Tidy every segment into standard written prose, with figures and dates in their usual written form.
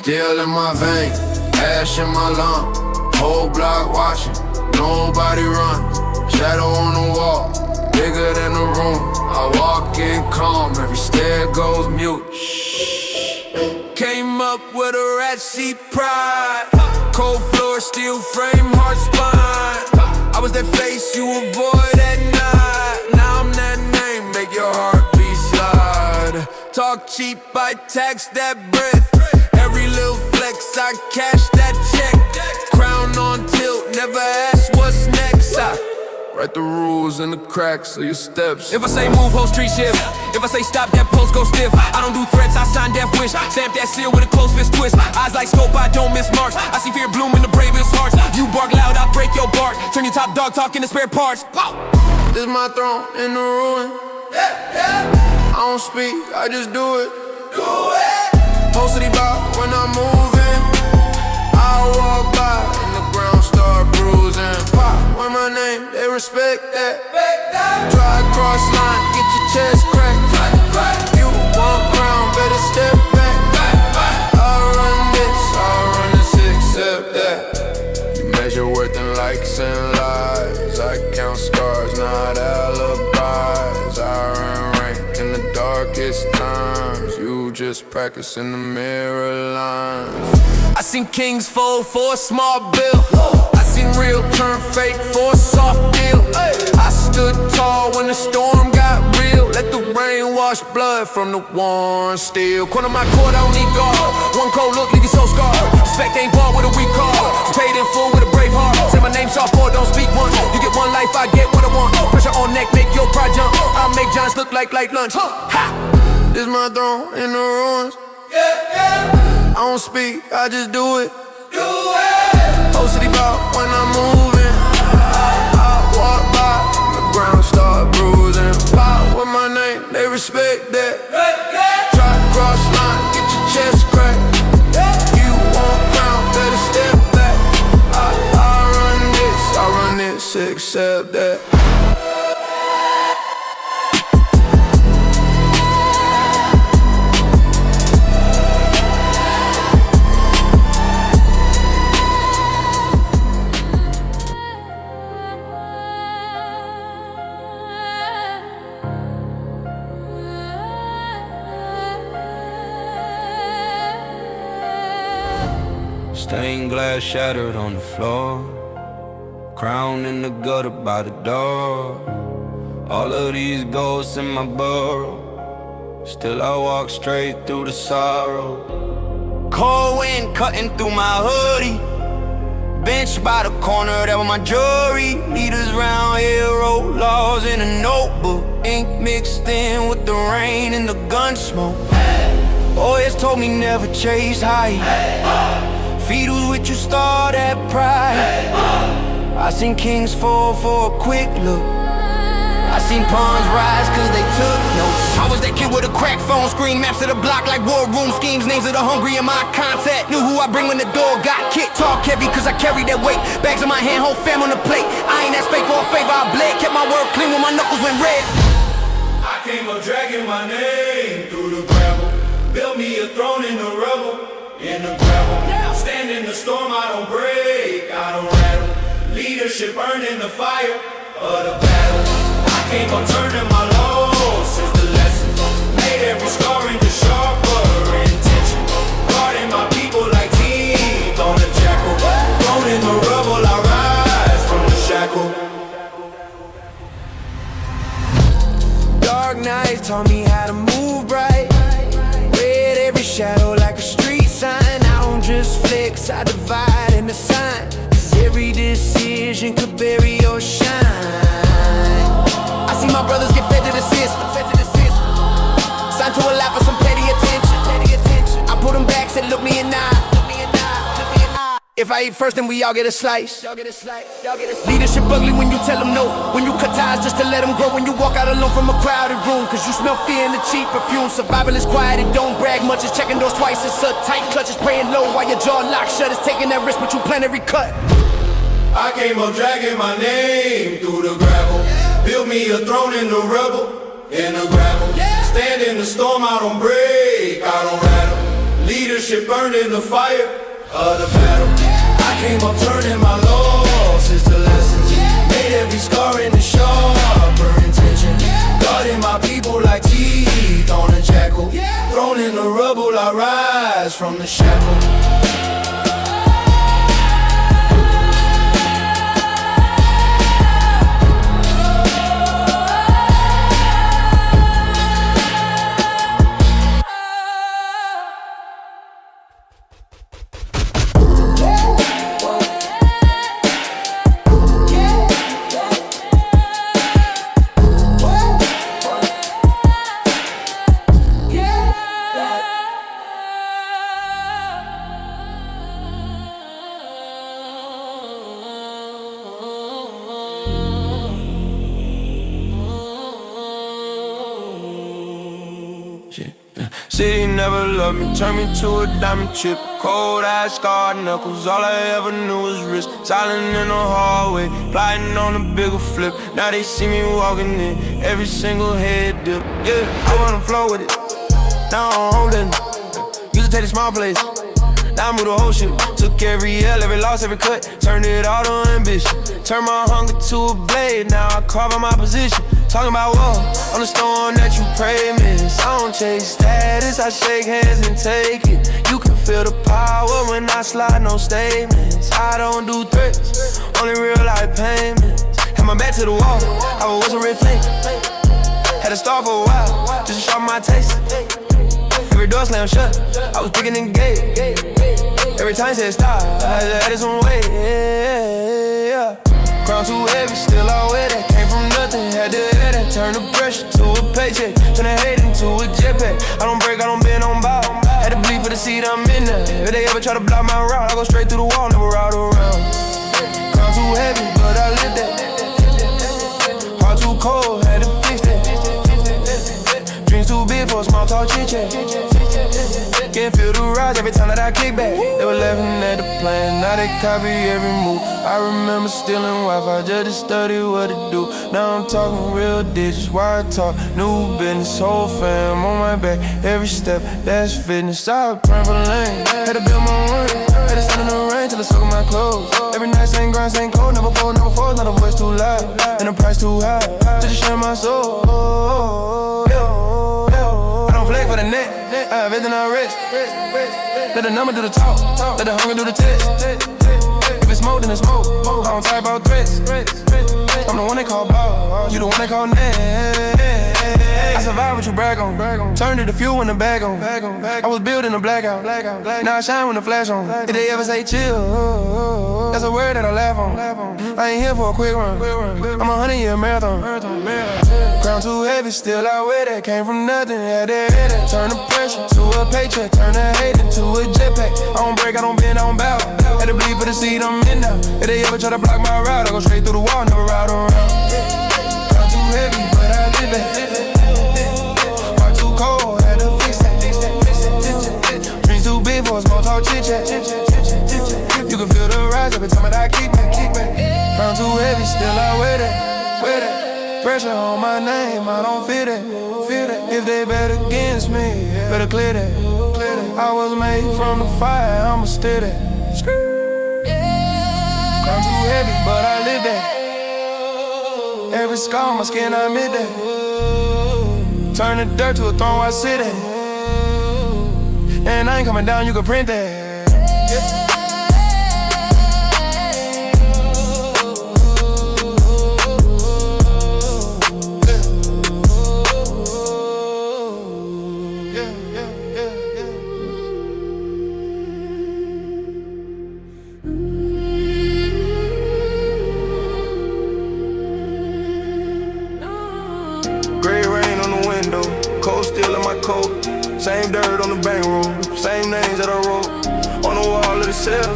Still in my vein, ash in my lung. Whole block watching, nobody run. Shadow on the wall, bigger than the room. I walk in calm, every stare goes mute. Came up with a rat seat pride. Cold floor, steel frame, heart spine. I was that face you avoid at night. Now I'm that name, make your heartbeat slide. Talk cheap, I tax that breath. Every little flex, I cash that check. Crown on tilt, never ask what's next. I write the rules in the cracks of your steps. If I say move, whole street shift. If I say stop, that post go stiff. I don't do threats, I sign death wish. Stamp that seal with a close fist twist. Eyes like scope, I don't miss marks. I see fear bloom in the bravest hearts. You bark loud, I break your bark. Turn your top dog talk into spare parts. This is my throne in the ruin. I don't speak, I just do it. Whole city bop when I'm moving. I walk by and the ground start bruising. Pop with my name, they respect that. Try cross line, get your chest cracked. You want crown, better step back. I run this, accept that. You measure worth in likes and lies. I count scars, not alibis. I run rank in the darkest times. You just practice in the mirror lines. I seen kings fold for a small bill. I seen real turn fake for a soft deal. I stood tall when the storm got real. Let the rain wash blood from the worn steel. Corner my court, I don't need guard. One cold look, leave you so scarred. Respect ain't bought with a weak card. Paid in full with a brave heart. Say my name sophomore, don't speak once. You get one life, I get what I want. Pressure on neck, make your pride jump. I'll make giants look like light lunch. Ha! This is my throne in the ruins. I don't speak, I just do it. Whole city bop when I'm moving. I walk by, the ground start bruising. Pop with my name, they respect that. Try to cross line, get your chest cracked. You want crown, better step back. I run this, accept that. Stained glass shattered on the floor. Crown in the gutter by the door. All of these ghosts in my burrow. Still I walk straight through the sorrow. Cold wind cutting through my hoodie. Bench by the corner, that was my jury. Leaders round here wrote laws in a notebook. Ink mixed in with the rain and the gun smoke. Boys told me never chase high. Feet who's with you, star that pride. I seen kings fall for a quick look. I seen pawns rise cause they took notes. I was that kid with a crack phone screen. Maps of the block like war room schemes. Names of the hungry in my contact. Knew who I bring when the door got kicked. Talk heavy cause I carry that weight. Bags in my hand, whole fam on the plate. I ain't asked fake for a favor, I bled. Kept my word clean when my knuckles went red. I came up dragging my name through the gravel. Built me a throne in the rubble. In the gravel. Stand in the storm, I don't break, I don't rattle. Leadership burning the fire of the battle. I came up turning my lows since the lesson. Made every scar into sharper intention. Guarding my people like teeth on a jackal. Thrown in the rubble, I rise from the shackle. Dark nights taught me how to move bright. Read every shadow like a street sign. Just flex, I divide and assign. Cause every decision could bury or shine. I see my brothers get fed to the system. Signed to a lot for some petty attention. I pull them back, said look me in the eye. If I eat first, then we all get a slice. Leadership ugly when you tell them no. When you cut ties just to let them grow. When you walk out alone from a crowded room. Cause you smell fear in the cheap perfume. Survival is quiet, it don't brag much. It's checking doors twice, it's a tight clutch. It's praying low while your jaw locked shut. It's taking that risk, but you plan every cut. I came up dragging my name through the gravel. Built me a throne in the rubble. In the gravel. Stand in the storm, I don't break, I don't rattle. Leadership burned in the fire of the battle. I came up turning my losses to lessons. Made every scar in the sharper intention. Guarding my people like teeth on a jackal. Thrown in the rubble, I rise from the shackle. City never loved me, turned me to a diamond chip. Cold eyes, scarred knuckles, all I ever knew was risk. Silent in the hallway, plotting on a bigger flip. Now they see me walking in, every single head dip. Yeah, I wanna flow with it, now I'm holding. Used to take the small place, now I move the whole shit. Took every L, every loss, every cut, turned it all to ambition. Turned my hunger to a blade, now I carve out my position. Talking about war, on the storm that you pray miss. I don't chase status, I shake hands and take it. You can feel the power when I slide, no statements. I don't do threats, only real life payments. Had my back to the wall, I was a red flame. Had to start for a while, just to sharpen my taste. Every door slammed shut, I was picking the gate. Every time said stop, I had some weight. Yeah. Crown too heavy, still all with it. Came from nothing, had to hit it. Turn the pressure to a paycheck, turn the hate into a jetpack. I don't break, I don't bend, on bow. Had to bleed for the seat I'm in there. If they ever try to block my route, I go straight through the wall, never route around. Crown too heavy, but I live that. Heart too cold, had to fix that. Dreams too big for a small talk chit chat. Can't feel the rise every time that I kick back. They were laughing at the plan, now they copy every move. I remember stealing Wi-Fi just to study what to do. Now I'm talking real digits, why I talk new business. Whole fam on my back, every step, that's fitness. I was praying for the lane, had to build my word. Had to stand in the rain till I soak in my clothes. Every night same grind, same code, never fall, not a voice too loud, and the price too high, just to share my soul. I don't flag for the net, I have everything I rest. Let the number do the talk, let the hunger do the test. If it's smoke, then it's smoke. I don't type out threats. I'm the one they call ball, you the one they call net. I survived what you brag on. Turned it to fuel when the bag on. I was building a blackout. Now I shine when the flash on. If they ever say chill, that's a word that I laugh on. I ain't here for a quick run. I'm a 100-year marathon. Crown too heavy, still I wear that. Came from nothing, had to hit it. Turn the pressure to a paycheck, turn the hate into a jetpack. I don't break, I don't bend, I don't bow. Had to bleed for the seat I'm in now. If they ever try to block my route, I go straight through the wall, never route around. Crown too heavy, but I did that. Heart too cold, had to fix that. Dreams too big for a small talk chit chat. You can feel the rise every time that I kick back. Crown too heavy, still I wear that. Pressure on my name, I don't feel that. If they bet against me, better clear that. I was made from the fire, I'ma steer that. Crown too heavy, but I live that. Every scar on my skin, I admit that. Turn the dirt to a throne where I sit at. And I ain't coming down, you can print that. Same dirt on the bank room, same names that I wrote on the wall of the cell,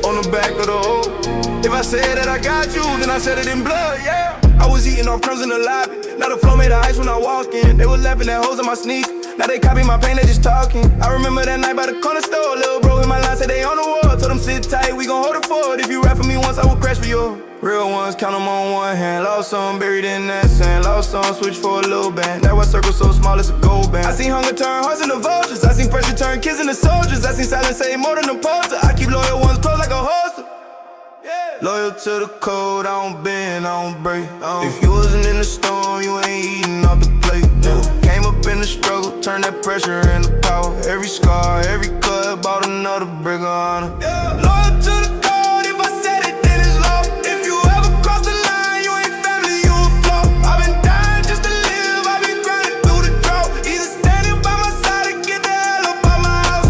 on the back of the hole. If I said that I got you, then I said it in blood, yeah. I was eating off crumbs in the lobby. Now the flow made of ice when I walk in. They was laughing at holes in my sneakers. Now they copy my pain, they just talking. I remember that night by the corner store. Little bro in my line said they on the wall. Told them sit tight, we gon' hold it forward. If you rap for me once, I will crash for you. Real ones count them on one hand. Lost some buried in that sand. Lost some switch for a little band. That was circle so small it's a gold band. I seen hunger turn hearts into vultures. I seen pressure turn kids into soldiers. I seen silence say more than a poster. I keep loyal ones close like a holster. Loyal to the code, I don't bend, I don't break. If you wasn't in the storm, you ain't eating off the plate. Came up in the struggle, turn that pressure into power. Every scar, every cut, bought another brick of honor. Loyal to the code, if I said it, then it's law. If you ever cross the line, you ain't family, you a flaw. I've been dying just to live, I've been grinding through the drought. Either standing by my side or get the hell up out my house.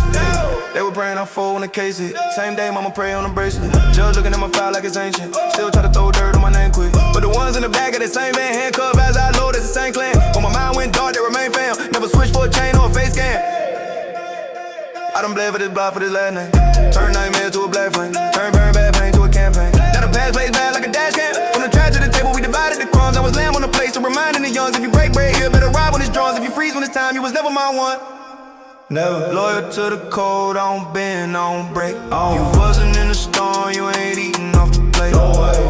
They were praying I fall when the case hit. Same day, mama pray on the bracelet. Judge looking at my file like it's ancient. Still try to throw dirt on my name quick. But the ones in the back of the same van, handcuffed as I load, it's the same clan. When my mind went dark, they remain fam. Never switch for a chain or a face scan. I done bled for this block for this last name. Turn nightmare to a black flame. Turn burn bad pain to a campaign. Now the past plays bad like a dash cam. From the trash to the table, we divided the crumbs. I was lamb on the plate, so reminding the youngs. If you break bread, you better ride when it's draws. If you freeze when it's time, you was never my one. Never loyal to the code, I don't bend, I don't break. You wasn't in the storm, you ain't eating off the plate.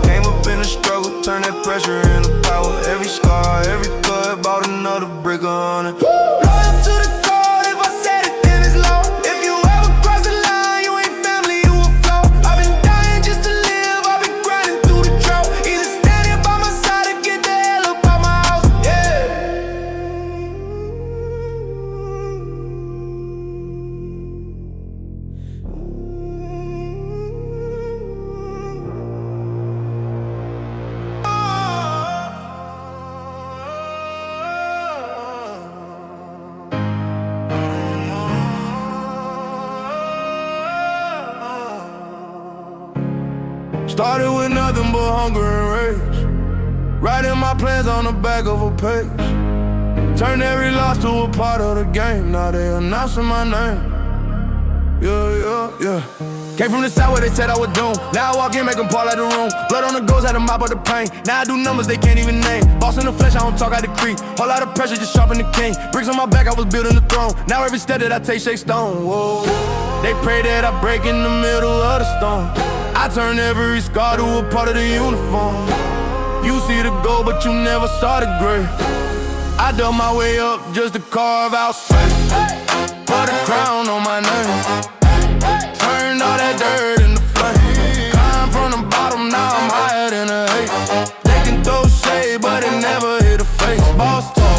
Came up in the struggle, turn that pressure into power. Every scar, every cut, bought another brick on it. Loyal to the code, if I said it, then it's law. If you ever cross the line, you ain't family, you a flaw. I've been dying just to live, I've been grinding through the drought. Either standing by my side or get the hell up out my house. Started with nothing but hunger and rage. Writing my plans on the back of a page. Turned every loss to a part of the game. Now they announcing my name. Yeah. Came from the side where they said I was doomed. Now I walk in, make them part like the room. Blood on the ghost, had to mop up the pain. Now I do numbers they can't even name. Boss in the flesh, I don't talk out the creek. Whole lot of pressure, just sharpen the king. Bricks on my back, I was building the throne. Now every step that I take shake stone. Whoa. They pray that I break in the middle of the storm. I turn every scar to a part of the uniform. You see the gold, but you never saw the gray. I dug my way up just to carve out space. Put a crown on my name. Turned all that dirt into flame. Climb from the bottom, now I'm higher than a hate. They can throw shade, but it never hit a face. Boss talk,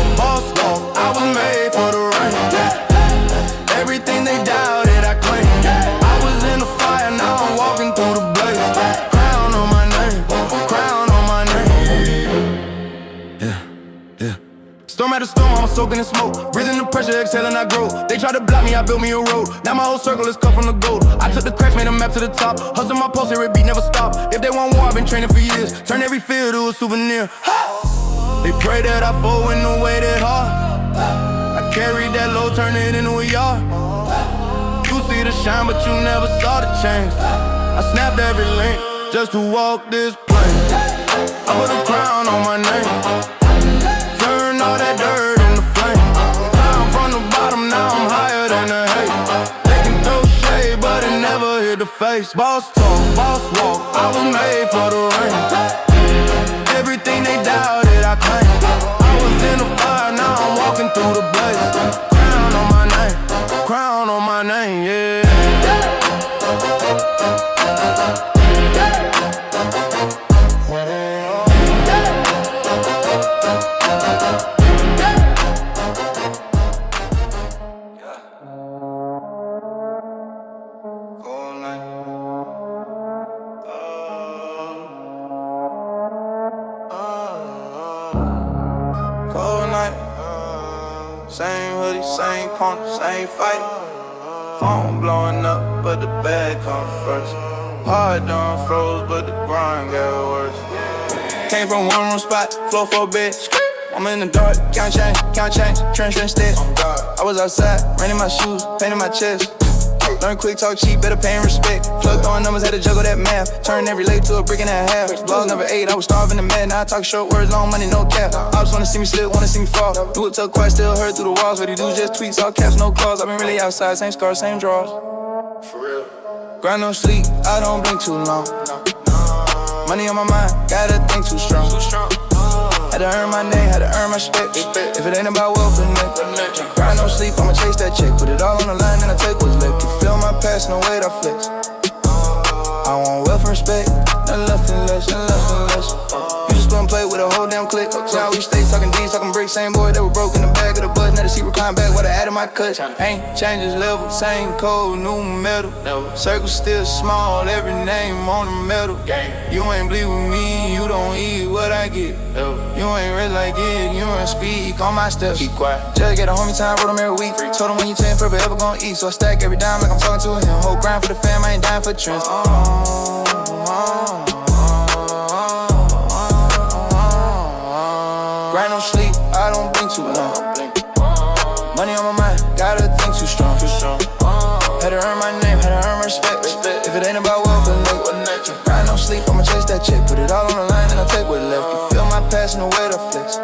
I was made for the rain. Everything they doubted, I claim. I was in the fire, now I'm walking through the blaze. Crown on my name, crown on my name. Yeah. Storm after storm, I'm soaking in smoke. Breathing the pressure, exhaling, I grow. They tried to block me, I built me a road. Now my whole circle is cut from the gold. I took the cracks, made a map to the top. Hustle my pulse, every beat never stop. If they want war, I've been training for years. Turn every field to a souvenir. They pray that I fall when the weight is hard. I carried that load, turn it into a yard. You see the shine, but you never saw the change. I snapped every link just to walk this plane. I put a crown on my name. Turn all that dirt into flame. I'm from the bottom, now I'm higher than the hate. They can throw shade, but it never hit the face. Boss talk, boss walk, I was made for the rain. Everything they doubted, I claim. I was in the fire, now I'm walking through the blaze. Crown on my name, crown on my name, yeah. Same hoodie, same corner, same fight. Phone blowing up, but the bag come first. Hard done froze, but the grind got worse. Came from one room spot, flow for a bitch. I'm in the dark, can't change, trench instead. I was outside, raining my shoes, painting my chest. Learn quick, talk cheap, better pay and respect. Plug throwing numbers, had to juggle that math. Turn every late to a brick and a half. Blog number 8, I was starving the mad. Now I talk short words, long money, no cap. Ops wanna see me slip, wanna see me fall. Do it tuck quiet, still heard through the walls. What he do just tweets, all caps, no calls. I've been really outside, same scars, same draws. For real. Grind no sleep, I don't blink too long. Money on my mind, gotta think too strong. Had to earn my name, had to earn my respect. If it ain't about wealth and neck, grind no sleep, I'ma chase that check. Put it all on the line, then I take what's left. You feel my past, no weight I flex. I want wealth and respect, nothing less, nothing less. You just wouldn't play with a whole damn clique. Now we stay talking D's, talking bricks. Same boy that was broke in the back of the bus. Now the seat recline back, what I added my cuts. Ain't changes level, same code, new metal. Circle still small, every name on the metal. You ain't bleed with me, you don't eat what I get. You ain't rich like it, you ain't speak on my steps. Keep quiet. Just get a homie time, wrote him every week. Told him when you 10, forever ever gon' eat. So I stack every dime like I'm talking to him. Whole grind for the fam, I ain't dying for trends. Grind no sleep, I don't blink too long. Money on my mind, gotta think too strong. Had to earn my name, had to earn my respect. If it ain't about wealth and neck, grind no sleep, I'ma chase that check. Put it all on the line, then I take what's left. You feel my past and the weight I flex.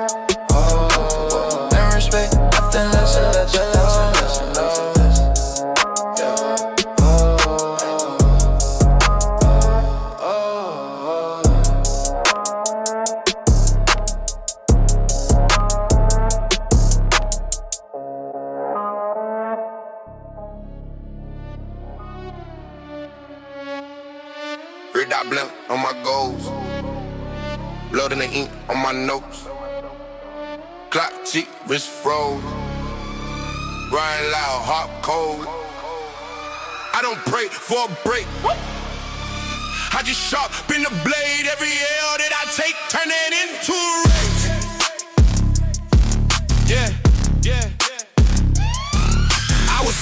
Then respect, nothing less, nothing less. Red dot blimp on my goals. Blood in the ink on my notes. Clock tick, wrist froze. Riding loud, hot, cold. I don't pray for a break. I just sharpen the blade. Every L that I take, turn it into a race. Yeah. I was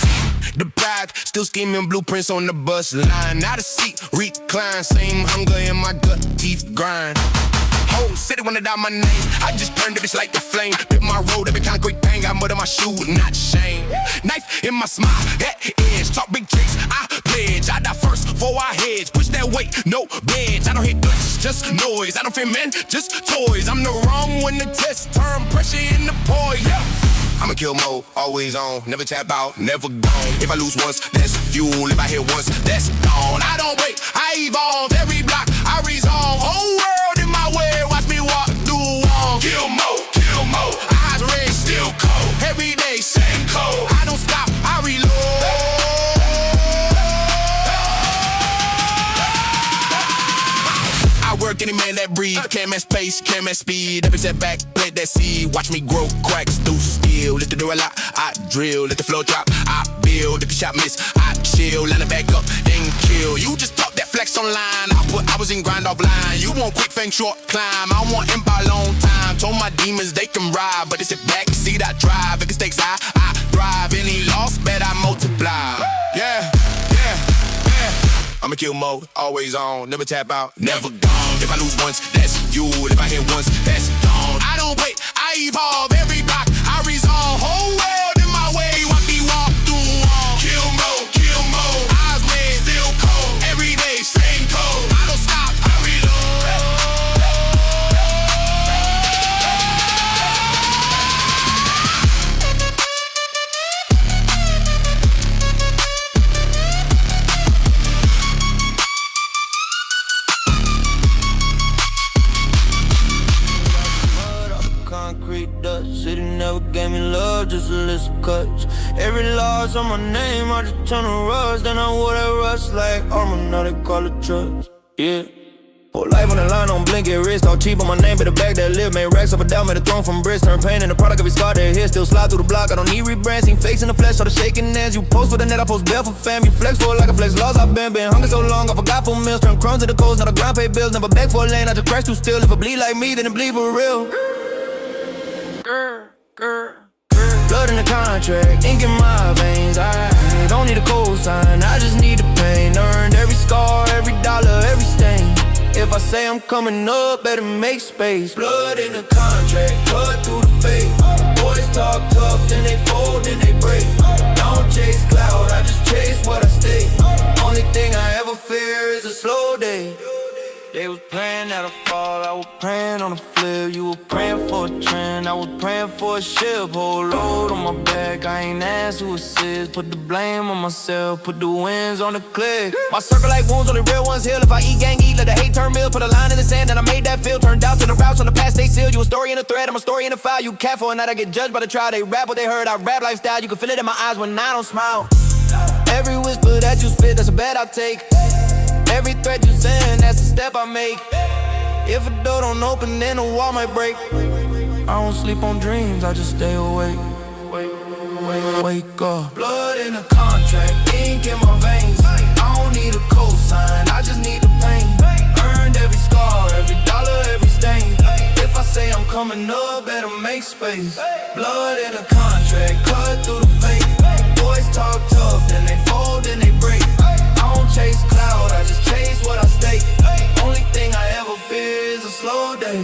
deprived, still scheming blueprints on the bus line. Out of seat, recline, same hunger in my gut, teeth grind. Whole city wanted out my name. I just burned the bitch like the flame. Bit my road, every concrete pain. Got mud on my shoe, not shame. Knife in my smile, that edge. Talk big tricks, I pledge. I die first before I hedge. Push that weight, no bench. I don't hit guts, just noise. I don't fear men, just toys. I'm the wrong one to test. Turn pressure in the poise, yeah. I'm a kill mode, always on. Never tap out, never gone. If I lose once, that's fuel. If I hit once, that's gone. I don't wait, I evolve. Every block, I resolve. Whole world in my way, watch me walk through walls. Kill mode, eyes red, still cold. Every day, same code. I don't stop, I reload. I work any man that breathe. Can't match pace, can't match speed. Every setback, plant that seed. Watch me grow, cracks through steel. Let the door lock, I drill. Let the flow drop, I build. If the shot miss, I chill. Line it back up, then kill. You just talk that flex online. I was in grind offline. You want quick fang, short climb. I want him by long time. Told my demons they can ride, but it's a back seat I drive. If it stakes high, I thrive. Any loss, bet I multiply. Yeah. I'm a kill mode, always on, never tap out, never gone. If I lose once, that's fuel. If I hit once, that's gone. I don't wait, I evolve. Every block, I resolve. Whole world in my way, watch me walk through walls. Kill mode, eyes red, still cold. Every day, same code. I don't stop, I reload. City never gave me love, just a list of cuts. Every loss on my name, I just turn to rust. Then I wore that rust like armor, now they call it trust. Yeah. Whole life on the line, on blink, get rich. All cheap on my name, but the bag that live. Made racks up and down, made a throne from bricks. Turn pain in the product of his scar that hit. Still slide through the block, I don't need rebrands. Seen fakes in the flesh, all the shaking hands. You post for the net, I post bail for fam. You flex for it like a flex laws. I've been hungry so long, I forgot for meals. Turn crumbs into coals, now the grind pay bills. Never beg for a lane, I just crash too still. If I bleed like me, then it bleed for real. Blood in the contract, ink in my veins. I don't need a cosign, I just need the pain. Earned every scar, every dollar, every stain. If I say I'm coming up, better make space. Blood in the contract, blood through the face. Boys talk tough, then they fold, then they break. Don't chase cloud, I just chase what I stay. Only thing I ever fear is a slow day. They was praying that I fall, I was praying on the flip. You were praying for a trend, I was praying for a ship. Whole load on my back, I ain't asked who assist. Put the blame on myself, put the wins on the click. My circle like wounds, only real ones heal. If I eat gang, eat, let the hate turn meal. Put a line in the sand and I made that feel. Turned out to the routes on the past, they sealed. You a story in a thread, I'm a story in a file. You careful and that I get judged by the trial. They rap what they heard, I rap lifestyle. You can feel it in my eyes when I don't smile. Every whisper that you spit, that's a bet I take. Every threat you send, that's a step I make. If a door don't open, then a wall might break. I don't sleep on dreams, I just stay awake. Wake up. Blood in a contract, ink in my veins. I don't need a cosign, I just need the pain. Earned every scar, every dollar, every stain. If I say I'm coming up, better make space. Blood in a contract, cut through the fake. Boys talk tough, then they fold, then they break. I don't chase cloud, I just chase what I stake. Only thing I ever fear is a slow day.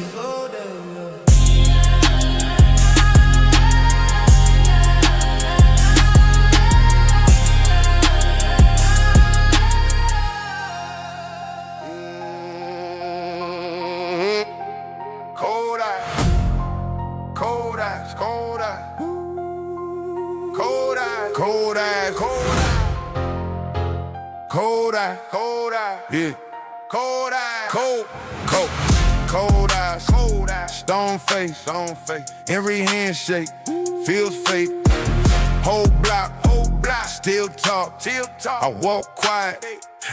Cold eyes, cold eyes, cold eyes, cold eyes, cold eyes, cold eyes, cold eyes, cold eyes, yeah, cold eyes, cold, cold, cold eyes, cold eyes, stone face, every handshake feels fake. Whole block, still talk, I walk quiet.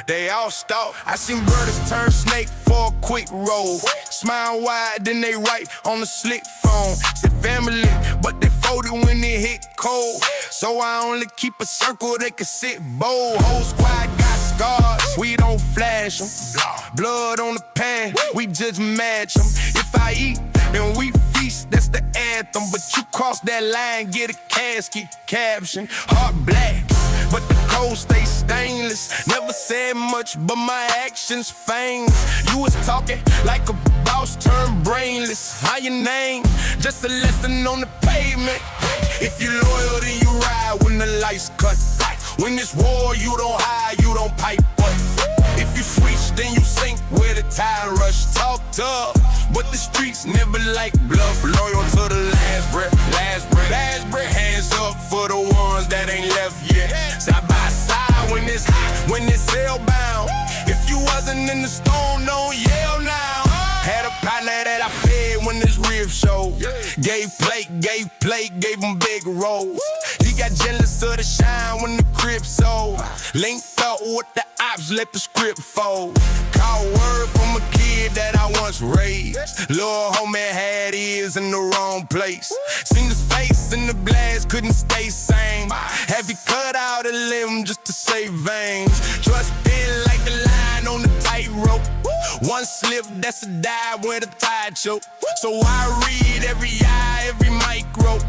They all stalk. I seen brothers turn snake for a quick roll. Smile wide, then they write on the slick phone. Said family, but they folded when it hit cold. So I only keep a circle they can sit bold. Whole squad got scars, we don't flash them. Blood on the pan, we just match them. If I eat, then we feast, that's the anthem. But you cross that line, get a casket, caption, heart black. But the cold stay stainless. Never said much, but my actions famous. You was talking like a boss turned brainless. How your name? Just a lesson on the pavement. If you loyal, then you ride when the lights cut. When it's war, you don't hide, you don't pipe up. If you switch, then you sink where the tide rush. Talk tough, but the streets never like bluff. Loyal to the last breath, last breath, last breath. Hands up for the ones that ain't left yet. Side by side when it's hot, when it's hellbound. If you wasn't in the storm, don't yell now. Had a partner that I fed when this rib show. Gave plate, gave him big rolls. He got jealous of the shine when the crib sold. Linked up with the ops, let the script fold. Caught word from a kid that I once raised. Lil' homie had ears in the wrong place. Seen his face in the blast, couldn't stay sane. Have you cut out a limb just to save veins? Trust been like the line on the tightrope. One slip, that's a dive with a tide choke. So I read every eye, every micro.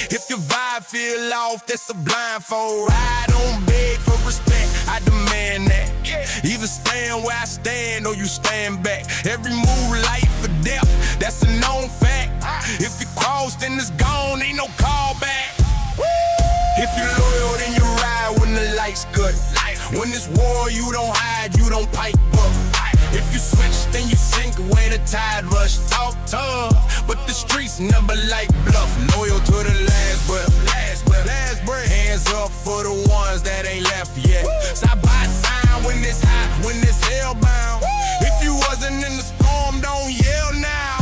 If your vibe feel off, that's a blindfold. I don't beg for respect, I demand that. Either stand where I stand or you stand back. Every move, life or death, that's a known fact. If you cross, then it's gone, ain't no callback. If you loyal, then you ride when the lights cut. When it's war, you don't hide, you don't pipe up. If you switch, then you sink where the tide rush. Talk tough, but the streets never like bluff. Loyal to the last breath, last breath, last breath. Hands up for the ones that ain't left yet. Side by side when it's hot, when it's hellbound. If you wasn't in the storm, don't yell now.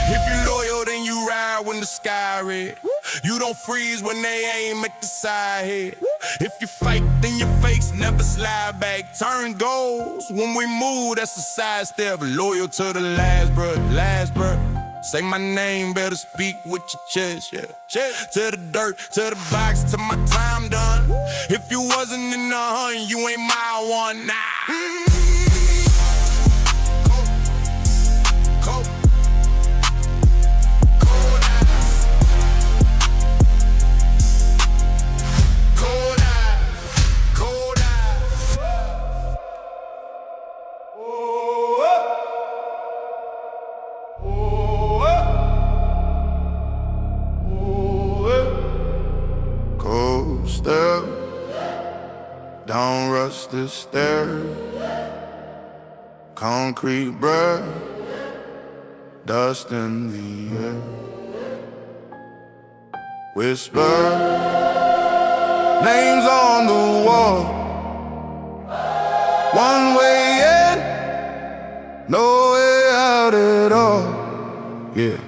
If you loyal, then you ride when the sky red. You don't freeze when they aim at the side head. If you fight, then your fakes never slide back. Turn goals when we move, that's a sidestep. Loyal to the last breath, last breath. Say my name, better speak with your chest, yeah. To the dirt, to the box, till my time done. If you wasn't in the hunt, you ain't my one, nah. Don't rush the stairs. Concrete breath, dust in the air. Whisper names on the wall. One way in, no way out at all. Yeah.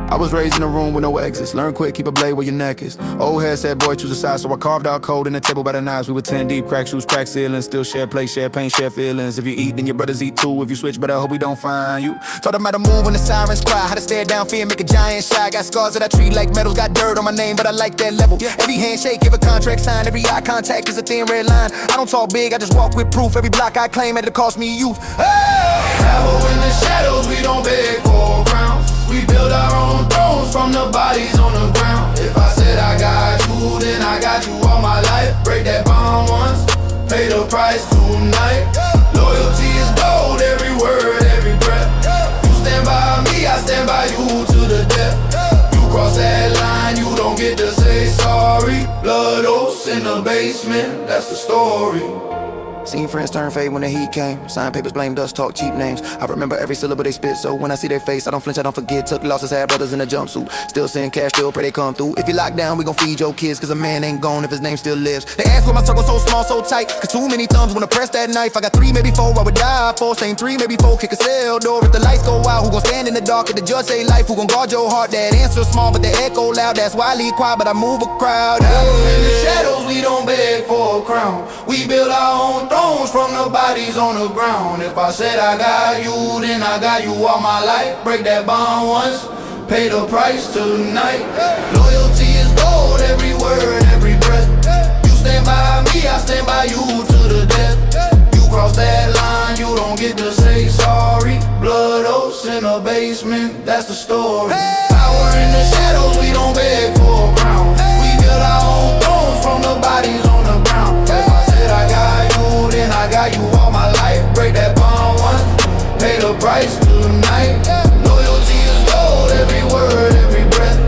I was raised in a room with no exits. Learn quick, keep a blade where your neck is. Old head said, boy, choose a side. So I carved out code in the table by the knives. We were 10 deep, crack shoes, crack ceilings. Still share play, share pain, share feelings. If you eat, then your brothers eat too. If you switch, better hope we don't find you. Taught them how to move when the sirens cry. How to stare down fear, make a giant shot. Got scars that I treat like medals. Got dirt on my name, but I like that level. Every handshake, give a contract sign. Every eye contact is a thin red line. I don't talk big, I just walk with proof. Every block I claim had to cost me youth. Hey! Travel in the shadows, we don't beg for a crown. We build our own thrones from the bodies on the ground. If I said I got you, then I got you all my life. Break that bond once, pay the price tonight. Loyalty is gold, every word, every breath. You stand by me, I stand by you to the death. You cross that line, you don't get to say sorry. Blood oaths in the basement, that's the story. Seen friends turn fade when the heat came. Signed papers, blamed us, talk cheap names. I remember every syllable they spit, so when I see their face, I don't flinch, I don't forget. Took losses, had brothers in a jumpsuit. Still send cash, still pray they come through. If you lock down, we gon' feed your kids, cause a man ain't gone if his name still lives. They ask why my circle so small, so tight, cause too many thumbs wanna press that knife. I got 3, maybe 4, I would die for. Same 3, maybe 4, kick a cell door. If the lights go out, who gon' stand in the dark? If the judge say life, who gon' guard your heart? That answer small, but the echo loud. That's why I leave quiet, but I move a crowd. In the shadows, we don't beg for a crown. We build our own thrones from the bodies on the ground. If I said I got you, then I got you all my life. Break that bond once, pay the price tonight. Loyalty is gold, every word, every breath. You stand by me, I stand by you to the death. You cross that line, you don't get to say sorry. Blood oaths in the basement, that's the story. Power in the shadows, we don't beg for a crown. We build our own thrones from the bodies on the ground. If I said I got you, then I got you all my life. Break that bond once, pay the price tonight. Loyalty is gold, every word, every breath.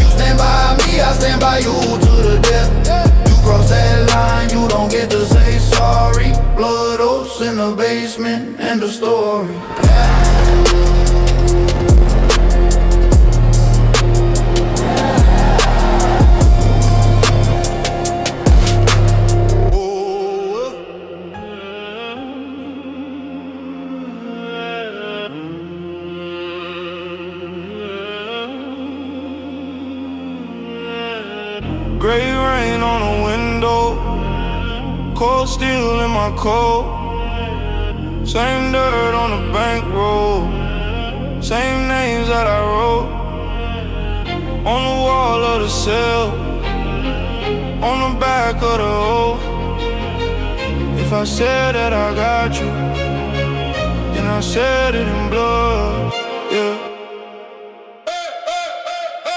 You stand by me, I stand by you to the death. You cross that line, you don't get to say sorry. Blood oaths in the basement, end of story. Gray rain on the window, cold steel in my coat. Same dirt on the bankroll, same names that I wrote on the wall of the cell, on the back of the oath. If I said that I got you, then I said it in blood, yeah.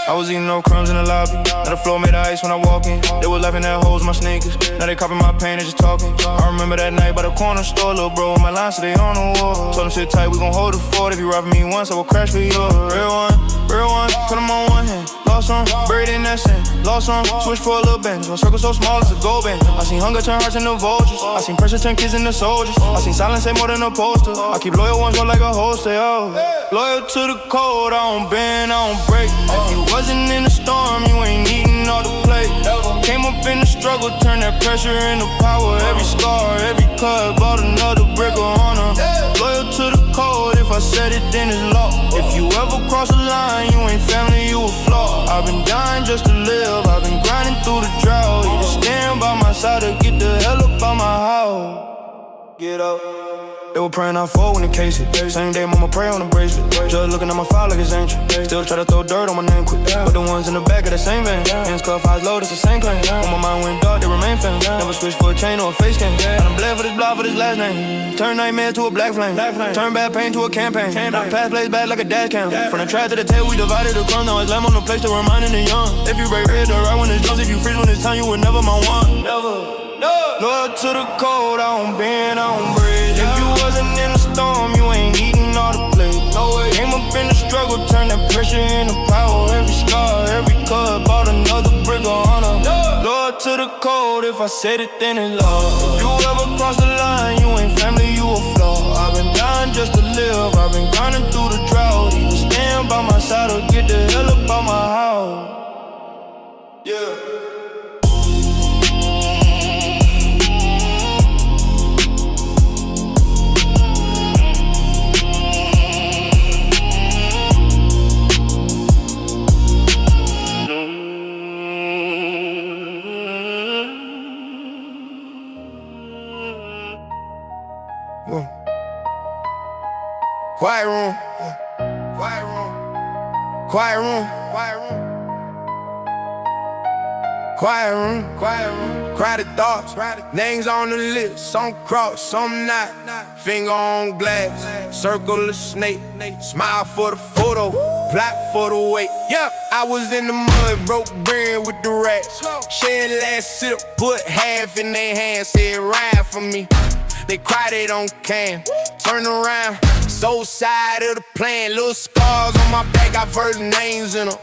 I was eating no crumbs in the lobby. Now the floor made of ice when I walk in. They was laughing at holes in my sneakers. Now they copying my pain and just talking. I remember that night by the corner store. Little bro on my line, so they on the wall. Told him sit tight, we gon' hold the fort. If you ride for me once, I will crash for you. Real one, put them on one hand. Lost one, buried in that sand. Lost one, switch for a little bench. One circle so small, it's a gold band. I seen hunger turn hearts into vultures. I seen pressure turn kids into soldiers. I seen silence say more than a poster. I keep loyal ones roll like a holster, yo. Loyal to the code, I don't bend, I don't break. If you wasn't in the storm, you ain't needing all the play. Came up in the struggle, turn that pressure into power. Every scar, every cut, bought another brick of honor. Loyal to the code, if I said it, then it's law. If you ever cross the line, you ain't family, you a flaw. I've been dying just to live, I've been grinding through the drought. You just stand by my side to get the hell up out my house. Get up. They were praying I fall when the case hit. Same day, mama pray on the bracelet. Just looking at my file like it's ancient. Still try to throw dirt on my name quick. But the ones in the back of the same vein. Hands cuff, eyes low, it's the same claim. When my mind went dark, they remain fam. Never switch for a chain or a face cam. I done bled for this block for this last name. Turn nightmare to a black flame. Turn bad pain to a campaign. Pass plays back like a dash cam. From the trap to the tail, we divided the crumb. Now it's lamb on the place to reminding the young. If you break red, the right when it's drums. If you freeze when it's time, you were never my one. Never. Loyal to the code, I don't bend, I don't bridge. If you wasn't in the storm, you ain't eating all the plate. No way. Came up in the struggle, turn that pressure into power. Every scar, every cut, bought another brick of honor. Loyal to the code, if I said it, then it's love. If you ever cross the line, you ain't family, you just to live. I've been grinding through the drought. Either stand by my side or get the hell up out my house. Yeah. Quiet room, quiet room, quiet room, quiet room, quiet room, quiet room. Crowded thoughts, names on the list, some cross, some not. Finger on glass, circle a snake, smile for the photo, plot for the weight. Yeah, I was in the mud, broke bread with the rats. Shed last sip, put half in their hands, said ride for me. They cry, they don't can. Turn around, so side of the plan. Little scars on my back, got first names in them.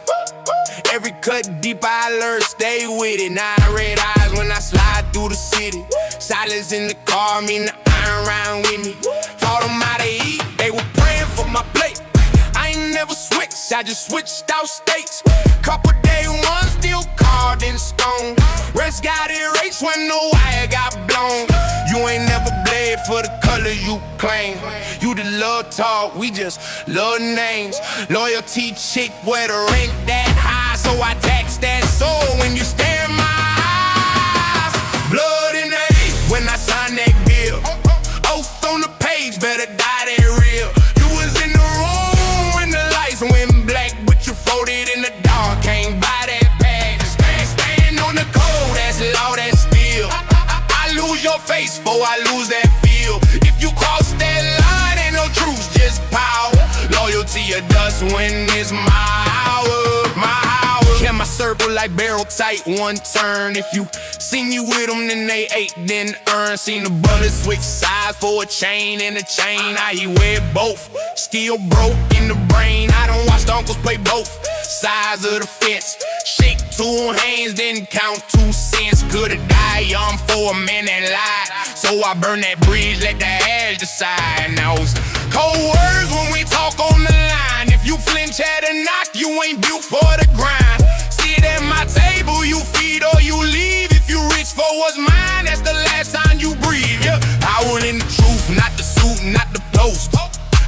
Every cut deep, I learned, stay with it. Now I red eyes when I slide through the city. Silence in the car, mean the iron round with me. Taught them how to eat, they were praying for my plate. I ain't never switched, I just switched out states. Couple day one, still carved in stone. Rest got erased when the wire got blown. You ain't never bled for the color you claim. You the love talk, we just love names. Loyalty chick where the rent that high, so I tax that soul when you stare in my eyes. Blood in the ink when I sign that bill. Oath on the page, better die that real. You was in the room when the lights went black, but you floated in the dark, can't buy that bag. Stand on the code, that's law, that's steel. I lose your face before I lose that feel. If you cross that line, ain't no truth, just power. Loyalty or dust when it's my hour, my hour. Yeah, my circle like barrel tight, one turn. If you seen you with them, then they ate, then earn. Seen the brother switch sides for a chain and a chain. Now he wear both, still broke in the brain. I don't watch the uncles play both sides of the fence. Shake 2 hands, then count 2 cents. Could've died young for a man that lied, so I burn that bridge, let the ash decide. Now it's cold words when we talk on the line. If you flinch at a knock, you ain't built for the grind. Sit at my table, you feed or you leave. If you reach for what's mine, that's the last time you breathe. Yeah, power in the truth, not the suit, not the post.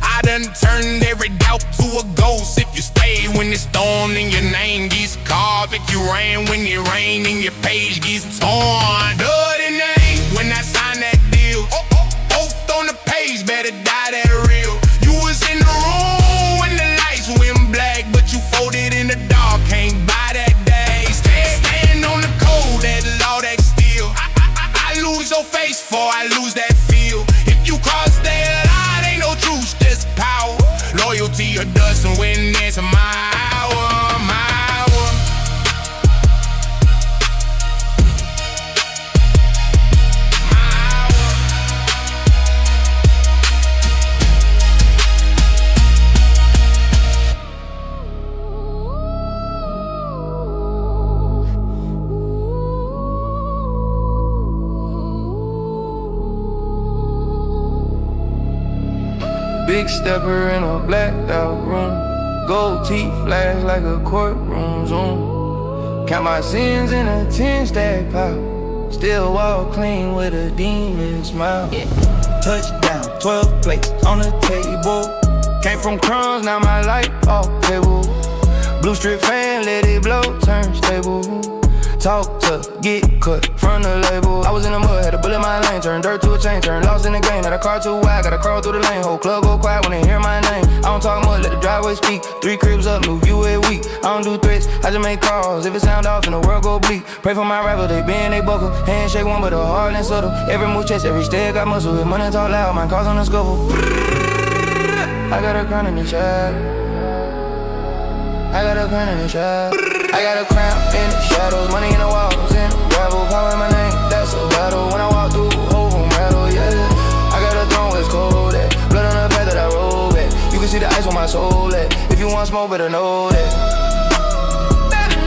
I done turned every doubt to a ghost. If you stay when it's thorn and your name gets carved, if you ran when it rained and your page gets torn. Blood in the ink when I sign that deal. Oath on the page, better die that real. You was in the room when the lights went black, but you folded in the dark, can't buy that day. Stand on the code, that law, that steel. I lose your face before I lose that feel. If you cross that line, ain't no truth, just power. Loyalty or dust, and when it's my hour, my hour. Big stepper in a blacked out room. Gold teeth flash like a courtroom zoom. Count my sins in a 10-stack pile. Still walk clean with a demon smile. Yeah. Touchdown, 12 plates on the table. Came from crumbs, now my life off table. Blue strip fan, let it blow, turn stable. Talk tough, get cut from the label. I was in the mud, had a bullet in my lane. Turned dirt to a chain, turned lost in the game. Had a car too wide, gotta crawl through the lane. Whole club go quiet when they hear my name. I don't talk much, let the driveway speak. 3 cribs up, new view every week. I don't do threats, I just make calls. If it sound off and the world go bleak, pray for my rival, they bend, they buckle. Handshake one, but the heart and subtle. Every move chest, every step got muscle. If money talk loud, my cars on the scuffle. I got a crown in the trap. I got a crown in the trap. I got a crown in the shadows, money in the walls, in the gravel. Power in my name, that's a battle. When I walk through, whole room rattle, yeah. I got a throne where it's cold at. Blood on the path that I roll at. You can see the ice on my soul at. If you want smoke, better know that. Better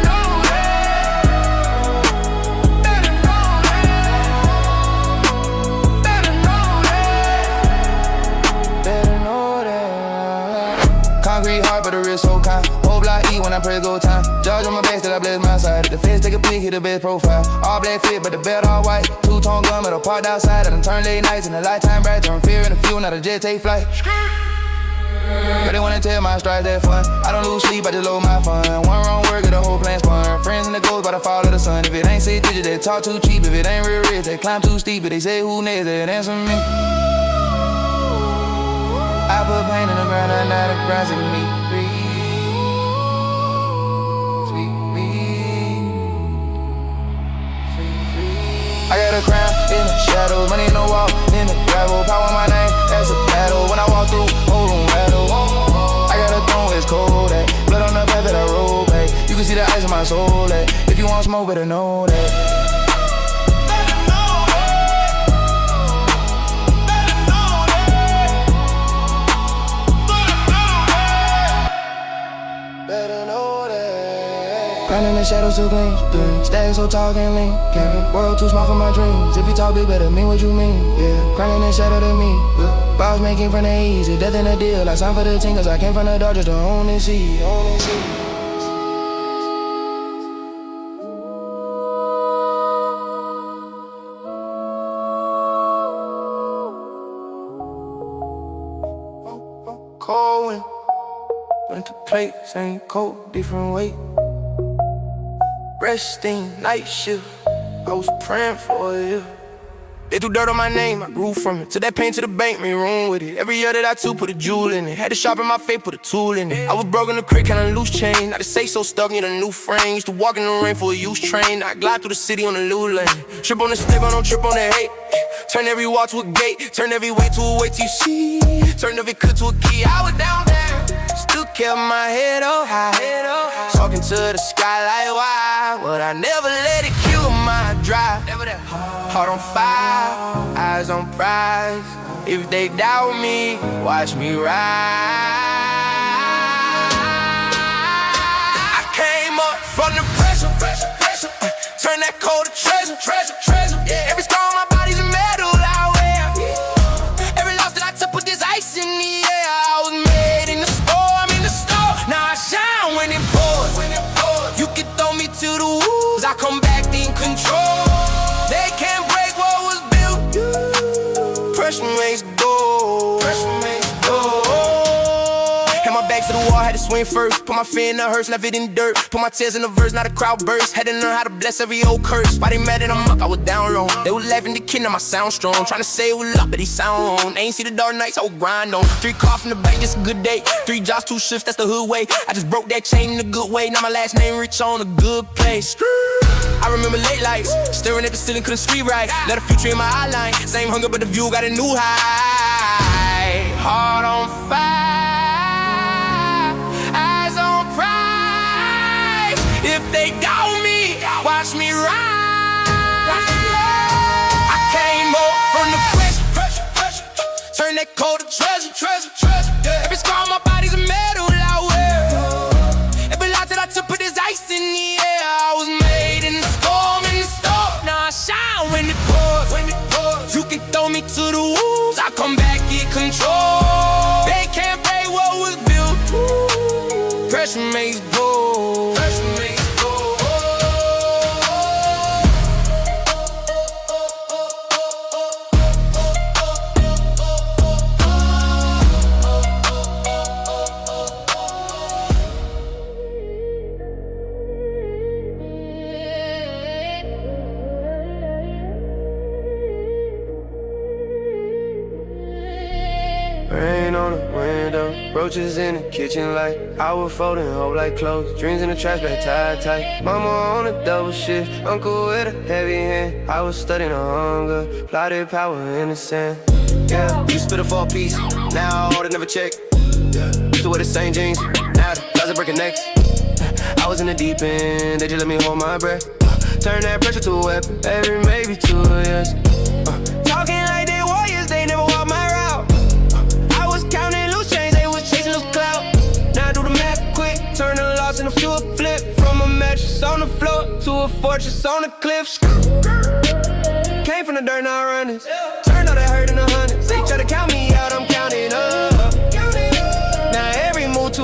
know Concrete heart, but the wrist so kind. Whole block eat when I pray go time. Judge on my back, still I bless my side. If the feds take a peek, hit the best profile. All black fit, but the belt all white. Two-tone gun, metal parked outside. I done turn late nights in the lifetime bright. Turn fear in the fuel, now the jet take flight. But they wanna tell my strides that fun. I don't lose sleep, I just load my fun. One wrong word, get the whole plan spun. Friends in the ghost by the fall of the sun. If it ain't 6 digits, they talk too cheap. If it ain't real rich, they climb too steep. If they say who next, they answer me. I put pain in the ground, and now the ground set me free. Sweet I got a crown in the shadows, money in the wall, in the gravel. Power my name, that's a battle. When I walk through, hold on, rattle. I got a throne, it's cold, eh? Blood on the path that I roll back. You can see the ice in my soul, eh? If you want smoke, better know that. Ground in the shadows too clean. Stag so tall, can't lean. World too small for my dreams. If you talk big, better mean what you mean. Yeah, ground in the shadow to me. Boss making from the easy. Death in the deal. I signed for the team, cause I came from the dark just to own and see. Cold wind. Went to place, ain't cold, different weight. Resting, night shift, I was praying for you. They threw dirt on my name, I grew from it. Took that pain to the bank, made room with it. Every year that I took, put a jewel in it. Had to sharpen my faith, put a tool in it. I was broke in the crib, kinda loose chain. Now the say so stuck, need a new frame. Used to walk in the rain for a used train. I glide through the city on the Lou lane. Trip on the stick, but don't trip on the hate. Turn every wall to a gate, turn every way to a way till you see. Turn every cut to a key, I was down there. Still kept my head up high. Talking to the sky like why would I never let it kill my drive? Heart on fire, eyes on prize. If they doubt me, watch me ride. I came up from the pressure. Turn that cold to treasure. Yeah, every scar on my body's a medal I wear. Every loss that I took, put this ice in the air. I was made in the storm, in the storm. Now I shine when it pours. You can throw me to the wolves, I come back in control. They can't break what was built. Pressure makes gold. Had my back to the wall, had to swing first. Put my fear in the hearse, left it in dirt. Put my tears in the verse, now the crowd burst. Had to learn how to bless every old curse. Why they mad that I'm up, I was down wrong. They was laughing the kid, now my sound strong. Trying to say it with luck, but he sound wrong. They ain't see the dark nights, I would grind on. 3 cars from the back, just a good day. 3 jobs, 2 shifts, that's the hood way. I just broke that chain in a good way. Now my last name rich on a good place. I remember late lights, staring at the ceiling, couldn't sleep right. Let a future in my eyeline. Same hunger, but the view got a new high. Heart on fire, eyes on prize. If they doubt me, watch me ride. I came up from the pressure. Turn that cold to treasure. Every scar on my body's a medal I wear. Every lot that I took, put this ice in the air. I was made in the storm, Now I shine when it pours. You can throw me to the wolves, I come back, get control. They can't break what was built. Pressure makes gold. Rain on the window, roaches in the kitchen light. I was folding hope like clothes, dreams in the trash bag tight. Mama on a double shift, uncle with a heavy hand. I was studying on hunger, plotted power in the sand. Yeah, used to spit a 4-piece, now I order never check. Used to wear the same jeans, now the closet breaking necks. I was in the deep end, they just let me hold my breath. Turn that pressure to a weapon, every maybe 2 years. Talking like they warriors, they never walk my route. I was counting loose chains, they was chasing loose clout. Now I do the math quick, turn the loss into a flip. From a mattress on the floor to a fortress on the cliffs. Came from the dirt, now running. Turned all that hurt in the hundreds. They try to count me out, I'm counting up. Now every move to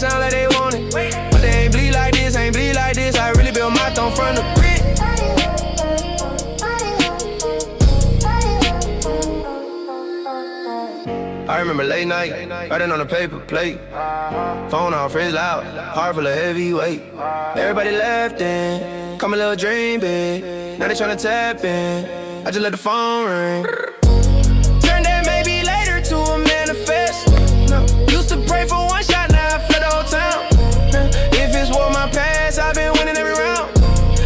sound like they want it, but they ain't bleed like this, ain't bleed like this. I really built my throne from the grit. I remember late night, writing on a paper plate. Phone off, fridge loud, heart full of heavyweight. Everybody laughing, come a little dream big. Now they tryna tap in, I just let the phone ring. Turn that maybe later to a manifest. No. Used to pray for one shot, now I fled the whole town. If it's war my past, I've been winning every round.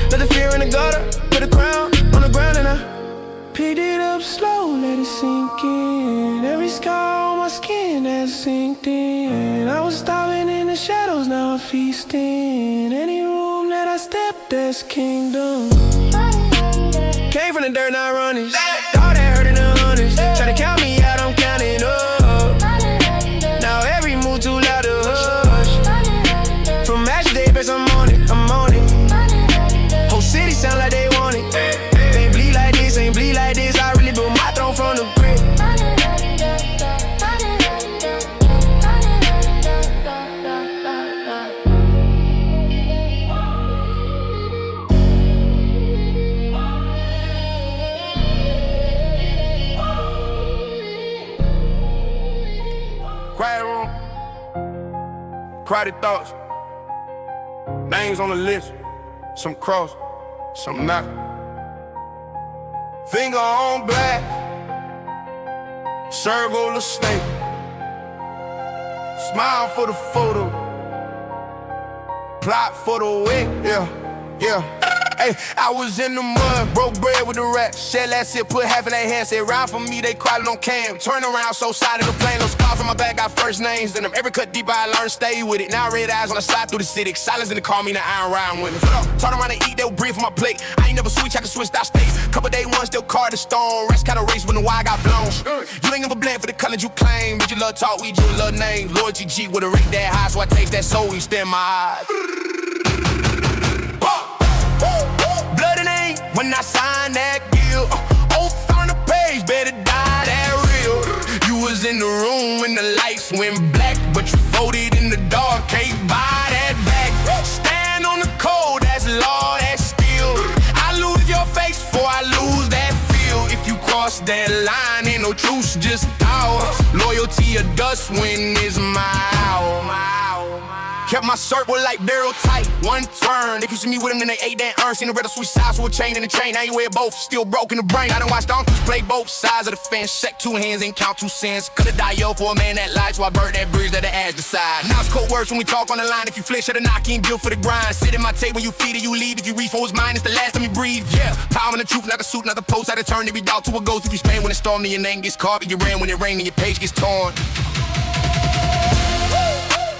Let the fear in the gutter, put a crown on the ground and I picked it up slow, let it sink in. Every scar on my skin has sinked in. I was starving in the shadows, now I'm feasting. Any room that I step, that's kingdom. Came from the dirt, now running. All that hurt in the hundreds. Try to count me out, I'm counting up. Now every move too loud to hush. From match day, bitch, I'm on it, I'm on it. Whole city sound like they want it. Ain't bleed like this, ain't bleed like this. I really built my throne from the grit. Quiet room, crowded thoughts, names on the list, some cross, some not. Finger on black, circle the snake, smile for the photo, plot for the wig, yeah. Hey, I was in the mud, broke bread with the rats. Shed last year, put half in their hands. Said, round for me, they crawling on cam. Turn around, so side of the plane. No scar from my back, got first names in them. Every cut deep, I learned, stay with it. Now red eyes on the slide through the city. Silence in the car, mean I ain't riding with it. Turn around and eat, they'll breathe from my plate. I ain't never switch, I can switch out states. Couple day ones, still card the stone. Rest kinda race when the wire got blown. You ain't ever blend for the colors you claim. But you love talk, we do love names. Loyalty G with a rate that high, so I taste that soul, each in my eyes. Blood and ink when I sign that deal. Oath on the page, better die that real. You was in the room when the lights went black, but you folded in the dark, can't buy that back. Stand on the cold, that's law, that's steel. I lose your face before I lose that feel. If you cross that line, ain't no truce, just power. Loyalty or dust when it's my hour. Kept my circle like barrel tight, one turn. They could see me with them, then they ate that urn. Seen the red switch sides with a chain and a chain. Now you wear both, still broke in the brain. I done watched donkeys play both sides of the fence. Check two hands and count 2 cents. Coulda died yo for a man that lied, so I burned that bridge, let the ash decide. Now it's cold words when we talk on the line. If you flinch, shut a knock, ain't built for the grind. Sit in my tape when you feed it, you leave. If you reach for what's mine, it's the last time you breathe. Yeah, power in the truth, not a suit, not a post. How to turn every dog to a ghost. If you span when it's stormy, your name gets carved. If you ran when it rained and your page gets torn.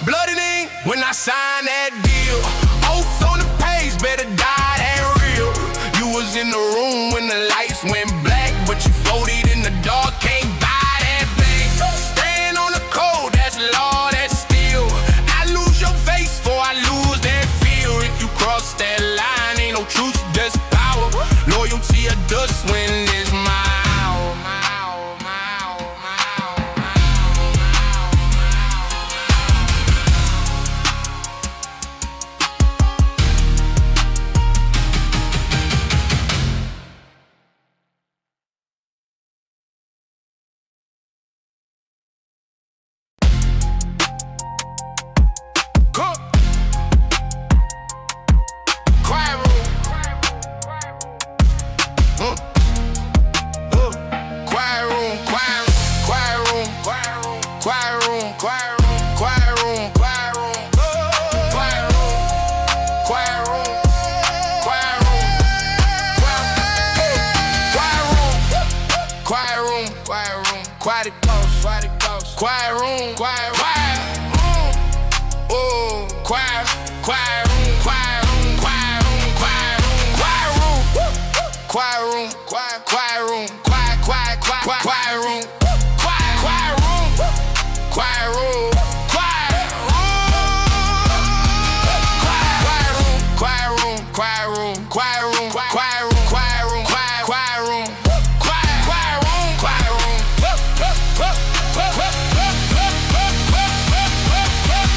Blood and ink when I sign that deal. Oath on the page, better die that real. You was in the room when the lights went black, but you floated in the dark, can't buy that back. Stand on the cold, that's law, that's steel. I lose your face before I lose that feel. If you cross that line, ain't no truth, just power. Loyalty or dust when it's my hour. Quiet room, quiet room. Oh, quiet room, quiet room, quiet room, quiet room, quiet room, quiet room, quiet room, quiet room, quiet room, quiet room, quiet room, quiet room, quiet room, quiet room, quiet room, quiet room, quiet room, quiet room.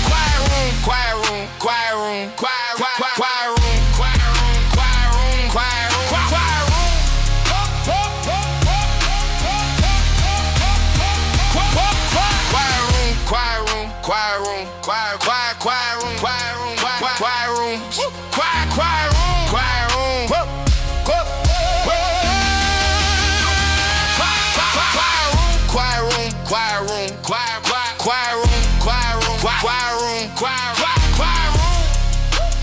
Quiet room, quiet room, quiet room, quiet room, quiet room, quiet room, quiet room,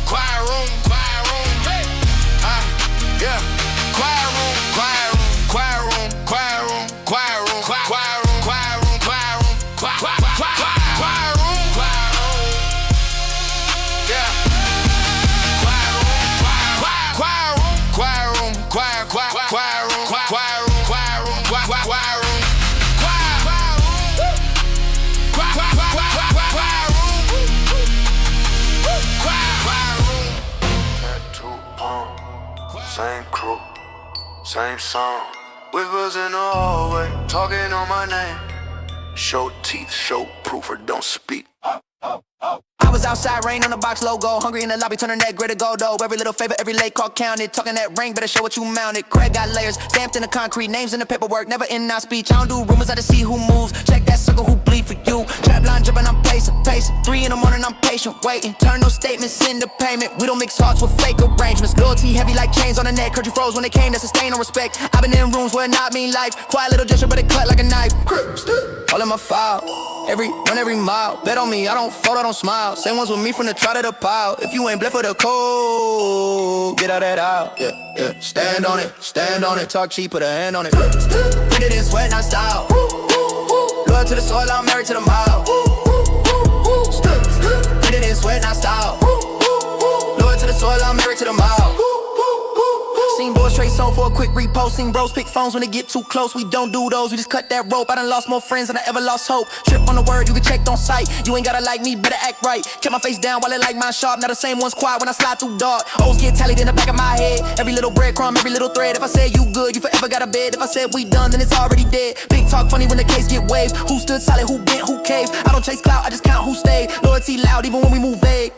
quiet room, quiet room, yeah, quiet room, quiet room, quiet room, quiet room, quiet room, quiet room, quiet room, quiet room, quiet room, quiet room, quiet room, yeah, quiet room, quiet room, quiet room, quiet room, quiet room, quiet room, quiet room, quiet room, quiet room. Same crew, same song. Whispers in the hallway, talking on my name. Show teeth, show proof, or don't speak. I was outside, rain on the box logo. Hungry in the lobby, turning that gray to gold dough. Every little favor, every late call counted. Talking that ring, better show what you mounted. Craig got layers, stamped in the concrete. Names in the paperwork, never in our speech. I don't do rumors, I just see who moves. Check that sucker who bleed for you. Trap line dripping, I'm pacing. 3 in the morning, I'm patient, waiting. Turn those statements into payment. We don't mix hearts with fake arrangements. Loyalty heavy like chains on the neck. Heard you froze when they came, that's a stain on respect. I've been in rooms where it not mean life. Quiet little gesture, but it cut like a knife. All in my file, every mile. Bet on me, I don't fold, I don't smile. Same ones with me from the trot to the pile. If you ain't bled for the cold, get out that aisle. Yeah, stand on it. Talk cheap, put a hand on it. Put it in sweat, not style. Loyal to the soil, I'm married to the mile. Put it in sweat, not style. Loyal to the soil, I'm married to the mile. Seen boys trade soul for a quick repost. Seen bros pick phones when they get too close. We don't do those, we just cut that rope. I done lost more friends than I ever lost hope. Trip on the word, you can check on sight. You ain't gotta like me, better act right. Kept my face down while it like mine sharp. Now the same one's quiet when I slide through dark. O's get tallied in the back of my head. Every little breadcrumb, every little thread. If I said you good, you forever got a bed. If I said we done, then it's already dead. Big talk funny when the case get waved. Who stood solid, who bent, who caved. I don't chase clout, I just count who stayed. Loyalty loud even when we move vague.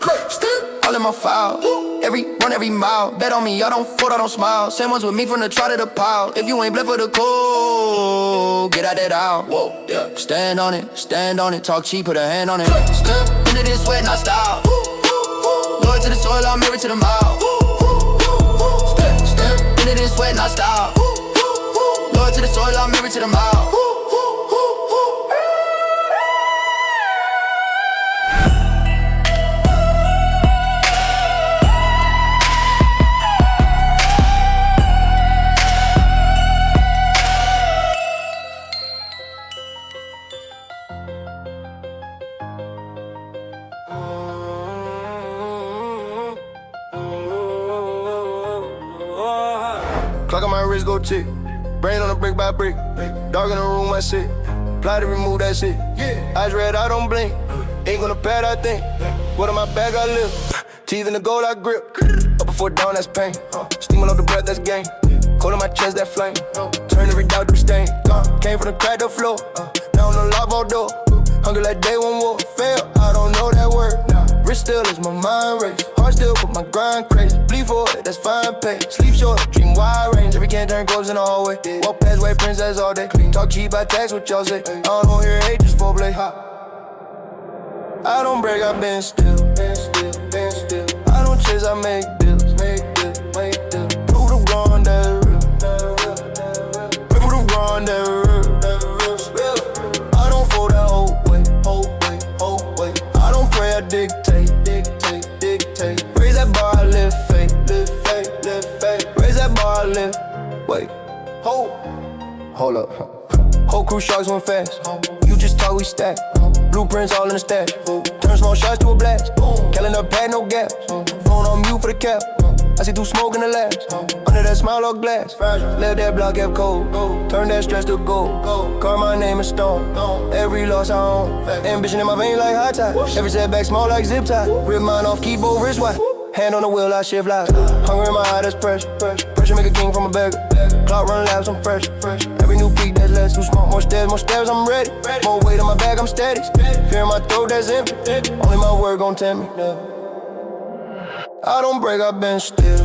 All in my file, every mile. Bet on me, I don't fold, I don't smile. Same ones with me from the trot to the pile. If you ain't bled for the cold, get out that aisle. Whoa, yeah. Stand on it. Talk cheap, put a hand on it. Into this sweat, not style. Loyal to the soil, I'm married to the mile. Into this sweat, not style. Loyal to the soil, I'm married to the mile. Clock on my wrist, go tick. Brain on a brick by brick. Dark in the room, I sit. Apply to remove that shit. Eyes red, I don't blink. Ain't gonna pad, I think. What on my bag, I live. Teeth in the gold, I grip. Up before dawn, that's pain. Steaming off the breath, that's game. Cold in my chest, that flame. Turn every doubt to stain. Came from the crack to floor. Now on the lava door. Hungry like day one war. Fail, I don't know that word. Wrist still is my mind race. Heart still, but my grind crazy. Bleed for it, that's fine pay. Sleep short, dream wide range. Every can turn clothes in the hallway. Walk past white princess all day. Talk cheap, I tax what y'all say. I don't hear hate, just foreplay. I don't break, I been still. I don't chase, I make deals. Prove the wrong, that real. Prove the wrong, that real. I don't fold that whole way. I don't pray, I dictate. Raise that bar, I live fake. Raise that bar, I live. Wait, hold up. Whole crew sharks went fast. You just talk, we stack. Blueprints all in the stash. Turn small shots to a blast. Calendar pad, no gaps. Phone on mute for the cap. I see through smoke in the labs. Under that smile or glass. Left that block kept cold. Turn that stress to gold. Carve my name in stone. Every loss I own. Ambition in my veins like high tide. Every setback small like zip tie. Rip mine off keyboard wrist wide. Hand on the wheel, I shift live. Hunger in my eye, that's pressure. Pressure make a king from a beggar. Clock run laps, I'm fresh. Every new peak, that's less too small. More steps, I'm ready. More weight on my back, I'm steady. Fear in my throat, that's empty. Only my word gon' tempt me. I don't break, I been still.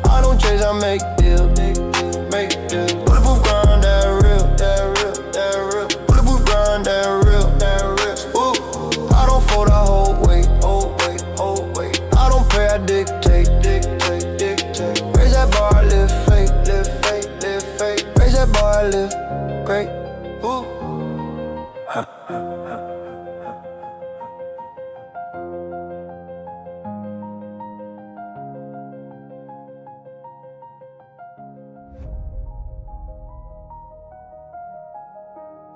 I don't chase, I make deals. Bulletproof grind, that real. Bulletproof grind, that real. Ooh, I don't fold, I hold weight. I don't pray, I dictate. Raise that bar, I live fake. Raise that bar, I live great. Ooh.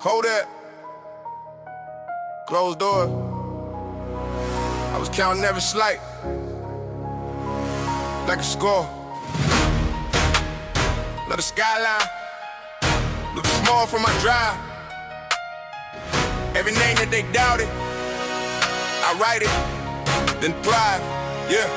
Hold that. Closed door. I was counting every slight, like a score. Let the skyline look small from my drive. Every name that they doubted, I write it, then thrive. Yeah.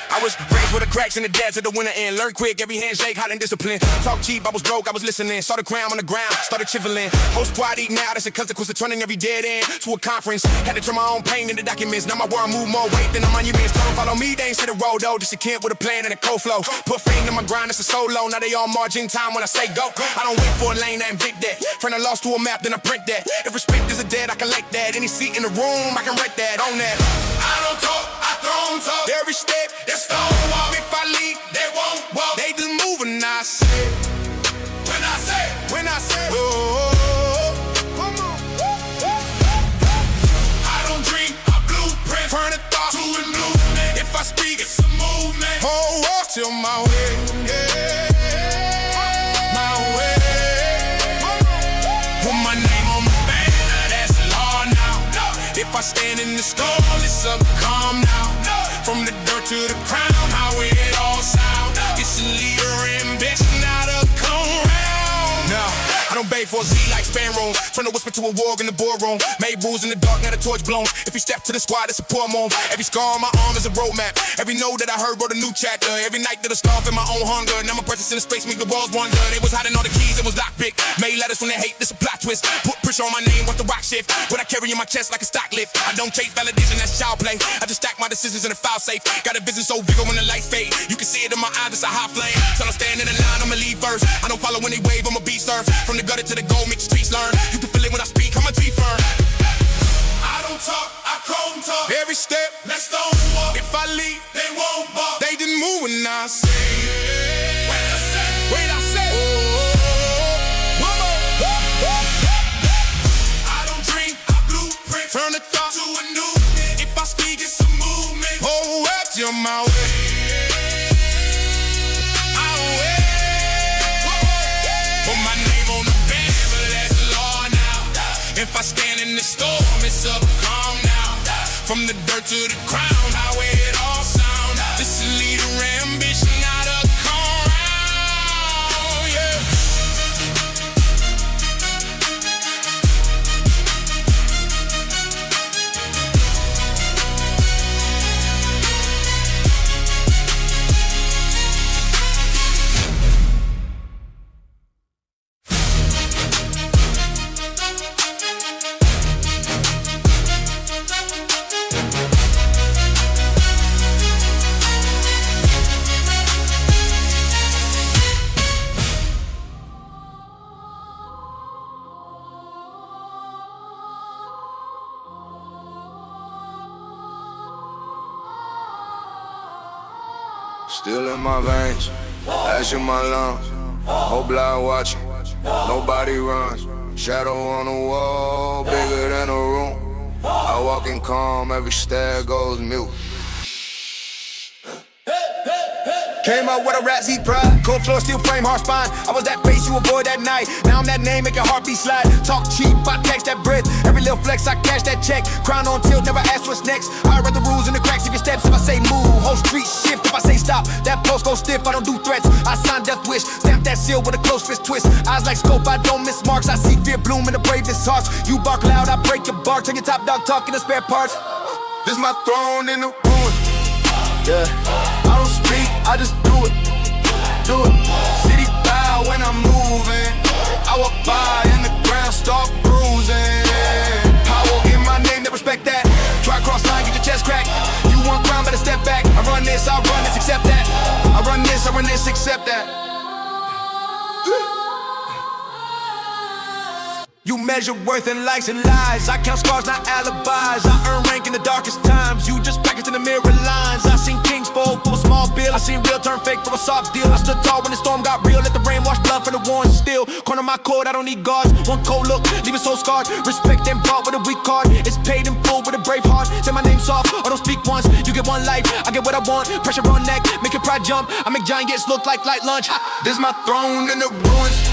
I was raised with the cracks in the depths of the winter end. Learn quick, every handshake, hot and disciplined. Talk cheap, I was broke, I was listening. Saw the crown on the ground, started chiseling. Host squad eat now, that's a consequence of turning every dead end to a conference. Had to turn my own pain into documents. Now my world move more weight than the monuments. Told them follow me, they ain't said the road though. Just a kid with a plan and a cold flow. Put fame in my grind, it's a solo. Now they all margin time when I say go. I don't wait for a lane to invent that. Friend I lost to a map, then I print that. If respect is a dead, I collect that. Any seat in the room, I can rent that, own that. I don't talk, I throw talk. Every step, that's stonewall. If I leave, they won't walk. They just moving, I say. When I say, oh, come on. I don't dream, I blueprint. Turn a thought to a movement. If I speak, it's a movement. Whole walk till my way, yeah. My way. Put my name on the banner, that's law now. If I stand in the storm, it's up calm now. From the dirt to the crown, how it all sound. It's a leader ambition, not a come round. Now, I don't beg for a Z like span room. Turn a whisper to a war in the boardroom. Made rules in the dark, now the torch blown. If you step to the squad, it's a poor move. Every scar on my arm is a roadmap. Every note that I heard wrote a new chapter. Every night that I starve in my own hunger. Now my presence in the space make the walls wonder. They was hiding all the keys, it was lockpick. Made letters when they hate, this a plot twist. Put pressure on my name, watch the rock shift. What I carry in my chest like a stock lift. I don't chase validation, that's child play. I just stack my decisions in a file safe. Got a vision so big when the lights fade. You can see it in my eyes, it's a hot flame. So I'm standing in line, I'ma leave first. I don't follow when they wave, I'ma be surf. From the gutter to the goal, make the streets learn. You can feel it when I speak, I'ma be firm. I don't talk, I chrome talk. Every step, let's go walk. If I lead, they won't walk. They didn't move when I say, wait, I say, I don't dream, I blueprint. Turn the thought to a new. If I speak, it's a movement. Oh, up to my way. Put my name on the banner, but that's law now. If I stand in the storm, it's up calm now. From the dirt to the crown, how it all sound. This is leader ambition, not a come round, yeah. Still in my veins, ash in my lungs. Whole block watching, nobody runs. Shadow on the wall, bigger than a room. I walk in calm, every stare goes mute. Came up with a rap, Z pride. Cold floor, steel frame, hard spine. I was that face you avoid that night. Now I'm that name, make your heartbeat slide. Talk cheap, I catch that breath. Every little flex, I cash that check. Crown on tilt, never ask what's next. I read the rules in the cracks of your steps. If I say move, whole street shift. If I say stop, that post goes stiff. I don't do threats. I sign death wish. Stamp that seal with a close fist twist. Eyes like scope, I don't miss marks. I see fear bloom in the bravest hearts. You bark loud, I break your bark. Turn your top dog talk in the spare parts. This my throne in the ruin. Yeah, I don't speak, I just do it. Do it. City bow when I'm moving. I walk by and the ground start bruising. Power in my name, they respect that. Try cross line, get your chest cracked. You want ground, better step back. I run this, accept that. I run this, accept that. You measure worth in likes and lies. I count scars, not alibis. I earn rank in the darkest times. You just packaged in the mirror lines. I seen kings for a small bill. I seen real turn fake for a soft deal. I stood tall when the storm got real. Let the rain wash blood from the warrant still. Corner my code, I don't need guards. One cold look, leaving so scarred. Respect and bought with a weak card. It's paid in full with a brave heart. Say my name soft, or don't speak once. You get one life, I get what I want. Pressure on neck, make your pride jump. I make giants look like light lunch. This my throne in the ruins.